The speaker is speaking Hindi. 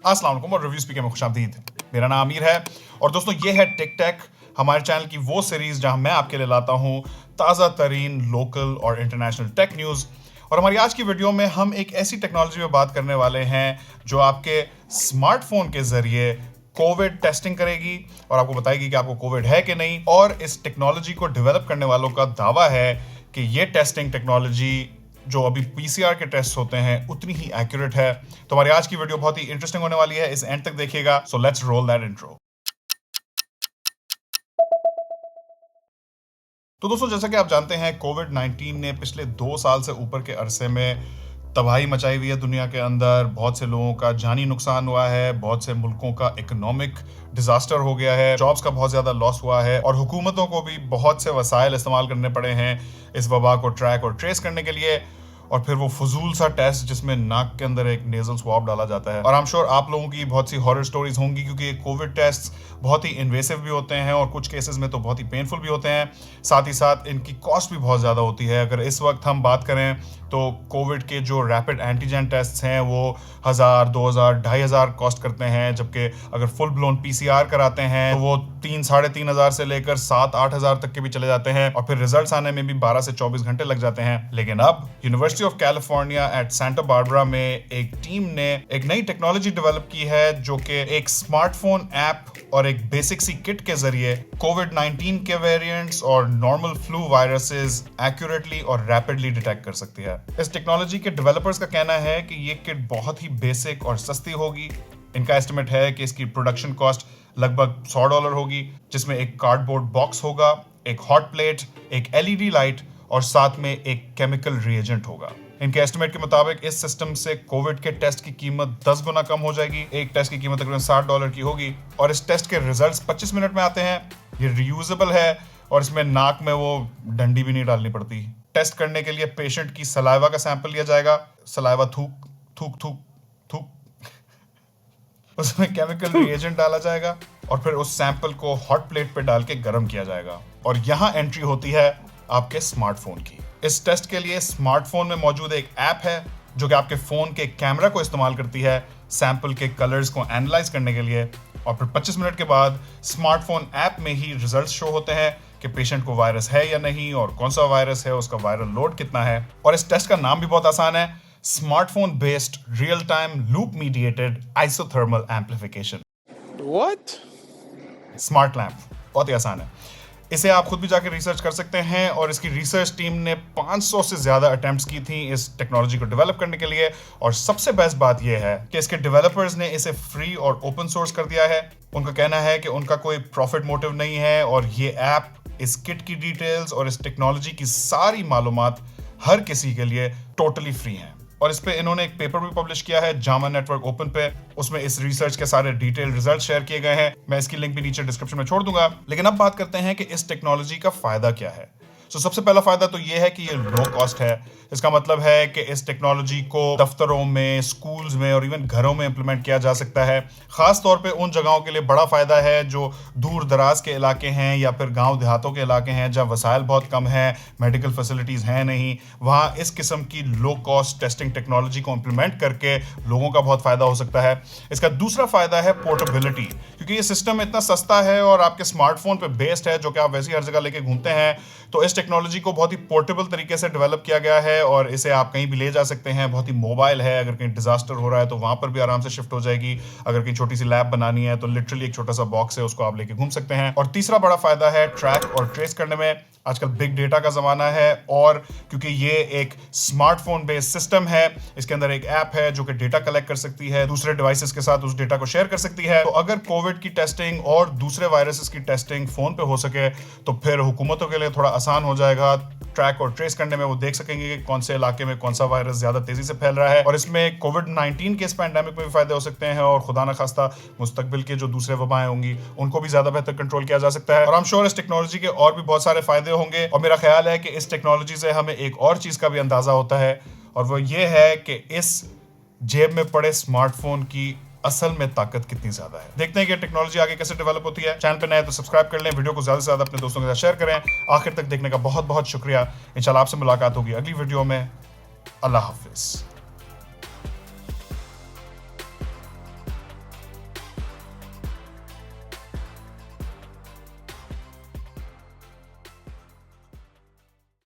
अस्सलाम वालेकुम और रिव्यू स्पीकर में खुशामदीद। मेरा नाम आमिर है और दोस्तों ये है टिक टैक, हमारे चैनल की वो सीरीज जहां मैं आपके लिए लाता हूं ताज़ा तरीन लोकल और इंटरनेशनल टेक न्यूज़। और हमारी आज की वीडियो में हम एक ऐसी टेक्नोलॉजी में बात करने वाले हैं जो आपके स्मार्टफोन के जरिए कोविड टेस्टिंग करेगी और आपको बताएगी कि आपको कोविड है कि नहीं। और इस टेक्नोलॉजी को डेवलप करने वालों का दावा है कि ये टेस्टिंग टेक्नोलॉजी जो अभी पीसीआर के टेस्ट होते हैं उतनी ही एक्यूरेट है। तो हमारी आज की वीडियो बहुत ही इंटरेस्टिंग होने वाली है, इस एंड तक देखिएगा। So let's roll that intro. तो दोस्तों जैसा कि आप जानते हैं कोविड-19 ने पिछले 2 साल से ऊपर के अरसे में तबाही मचाई हुई है दुनिया के अंदर। बहुत से लोगों का जानी नुकसान हुआ है, बहुत से मुल्कों का इकोनॉमिक डिजास्टर हो गया है, जॉब्स का बहुत ज्यादा लॉस हुआ है और हुकूमतों को भी बहुत से वसाइल इस्तेमाल करने पड़े हैं इस वबा को ट्रैक और ट्रेस करने के लिए। और फिर वो फजूल सा टेस्ट जिसमें नाक के अंदर एक नेजल स्वाब डाला जाता है। और आई एम श्योर आप लोगों की बहुत सी हॉरर स्टोरीज होंगी क्योंकि कोविड टेस्ट बहुत ही इन्वेसिव भी होते हैं और कुछ केसेस में तो बहुत ही पेनफुल भी होते हैं। साथ ही साथ इनकी कॉस्ट भी बहुत ज़्यादा होती है। अगर इस वक्त हम बात करें तो कोविड के जो रैपिड एंटीजन टेस्ट हैं वो 1000, 2000, 2500 कॉस्ट करते हैं, जबकि अगर फुल ब्लोन पीसीआर कराते हैं तो वो 3, 3500 से लेकर 7-8 हज़ार तक के भी चले जाते हैं और फिर रिजल्ट्स आने में भी 12 से 24 घंटे लग जाते हैं। लेकिन अब University of California at Santa Barbara में एक टीम ने एक नई टेक्नोलॉजी डेवलप की है जो कि एक स्मार्टफोन ऐप और एक बेसिक सी किट के जरिए कोविड-19 के वेरिएंट्स और नॉर्मल फ्लू वायरसेस एक्यूरेटली और रैपिडली डिटेक्ट कर सकती है। इस टेक्नोलॉजी के डेवलपर्स का कहना है कि ये किट बहुत ही बेसिक और सस्ती होगी। इनका एस्टिमेट है कि इसकी प्रोडक्शन कॉस्ट लगभग $100 होगी, जिसमें एक कार्डबोर्ड बॉक्स होगा, एक हॉट प्लेट, एक एलईडी लाइट और साथ में एक केमिकल रिएजेंट होगा। इनके एस्टिमेट के मुताबिक इस सिस्टम से कोविड के टेस्ट की कीमत 10 गुना कम हो जाएगी। एक टेस्ट की कीमत तकरीबन $60 की होगी और इस टेस्ट के रिजल्ट्स 25 मिनट में आते हैं। ये रियूजेबल है और इसमें नाक में वो डंडी भी नहीं डालनी पड़ती। टेस्ट करने के लिए पेशेंट की सलाइवा का सैंपल लिया जाएगा। सलाइवा थूक थूक थूक थूक उसमें केमिकल रिएजेंट डाला जाएगा और फिर उस सैंपल को हॉट प्लेट पे डाल के गर्म किया जाएगा और यहाँ एंट्री होती है आपके स्मार्टफोन की। इस टेस्ट के लिए स्मार्टफोन में मौजूद एक ऐप है जो कि आपके फोन के कैमरा को इस्तेमाल करती है सैंपल के कलर्स को एनालाइज करने के लिए और फिर 25 मिनट के बाद स्मार्टफोन ऐप में ही रिजल्ट्स शो होते हैं कि पेशेंट को वायरस है या नहीं और कौन सा वायरस है, उसका वायरल लोड कितना है। और इस टेस्ट का नाम भी बहुत आसान है, smartphone based real time loop mediated isothermal amplification. What? Smart lamp, बहुत ही आसान है। इसे आप खुद भी जाकर रिसर्च कर सकते हैं और इसकी रिसर्च टीम ने 500 से ज्यादा अटेम्प्ट्स की थी इस टेक्नोलॉजी को डेवलप करने के लिए। और सबसे बेस्ट बात यह है कि इसके डेवलपर्स ने इसे फ्री और ओपन सोर्स कर दिया है। उनका कहना है कि उनका कोई प्रॉफिट मोटिव नहीं है और ये ऐप, इस किट की डिटेल्स और इस टेक्नोलॉजी की सारी मालूमात हर किसी के लिए टोटली फ्री हैं। और इस पे इन्होंने एक पेपर भी पब्लिश किया है जामा नेटवर्क ओपन पे। उसमें इस रिसर्च के सारे डिटेल रिजल्ट शेयर किए गए हैं। मैं इसकी लिंक भी नीचे डिस्क्रिप्शन में छोड़ दूंगा। लेकिन अब बात करते हैं कि इस टेक्नोलॉजी का फायदा क्या है। सबसे पहला फायदा तो ये है कि ये लो कॉस्ट है। इसका मतलब है कि इस टेक्नोलॉजी को दफ्तरों में, स्कूल्स में और इवन घरों में इंप्लीमेंट किया जा सकता है। खास तौर पे उन जगहों के लिए बड़ा फायदा है जो दूर दराज के इलाके हैं या फिर गांव देहातों के इलाके हैं जहाँ वसाइल बहुत कम है, मेडिकल फैसिलिटीज हैं नहीं। वहाँ इस किस्म की लो कॉस्ट टेस्टिंग टेक्नोलॉजी को इंप्लीमेंट करके लोगों का बहुत फायदा हो सकता है। इसका दूसरा फायदा है पोर्टेबिलिटी, क्योंकि ये सिस्टम इतना सस्ता है और आपके स्मार्टफोन पे बेस्ड है जो कि आप वैसे ही हर जगह लेके घूमते हैं। तो इस टेक्नोलॉजी को बहुत ही पोर्टेबल तरीके से डेवलप किया गया है और इसे आप कहीं भी ले जा सकते हैं। बहुत ही मोबाइल है, अगर कहीं डिजास्टर हो रहा है तो वहां पर भी आराम से शिफ्ट हो जाएगी। अगर कहीं छोटी सी लैब बनानी है तो लिटरली एक छोटा सा बॉक्स है, उसको आप लेके घूम सकते हैं। और तीसरा बड़ा फायदा है ट्रैक और ट्रेस करने में। आजकल बिग डेटा का जमाना है और क्योंकि ये एक स्मार्टफोन बेस्ड सिस्टम है, इसके अंदर एक ऐप है जो कि डेटा कलेक्ट कर सकती है, दूसरे डिवाइसेस के साथ उस डेटा को शेयर कर सकती है। तो अगर कोविड की टेस्टिंग और दूसरे वायरसेस की टेस्टिंग फोन पे हो सके तो फिर हुकूमतों के लिए थोड़ा आसान हो जाएगा ट्रैक और ट्रेस करने में। वो देख सकेंगे कि कौन से इलाके में कौन सा वायरस ज्यादा तेजी से फैल रहा है। और इसमें कोविड-19 के इस पैंडेमिक में भी फायदे हो सकते हैं और खुदा न खास्ता मुस्तकबिल के जो दूसरे वबाएं होंगी उनको भी ज्यादा बेहतर कंट्रोल किया जा सकता है। और आई एम श्योर इस टेक्नोलॉजी के और भी बहुत सारे फायदे होंगे। और मेरा ख्याल है कि इस टेक्नोलॉजी से हमें एक और चीज का भी अंदाजा होता है और वो ये है कि इस जेब में पड़े स्मार्टफोन की असल में ताकत कितनी ज्यादा है। देखते हैं कि टेक्नोलॉजी आगे कैसे डेवलप होती है। चैनल पे नए तो सब्सक्राइब कर लें, वीडियो को ज्यादा से ज्यादा अपने दोस्तों के साथ शेयर करें। आखिर तक देखने का बहुत बहुत शुक्रिया। इंशाल्लाह आपसे मुलाकात होगी अगली वीडियो में। अल्लाह हाफिज।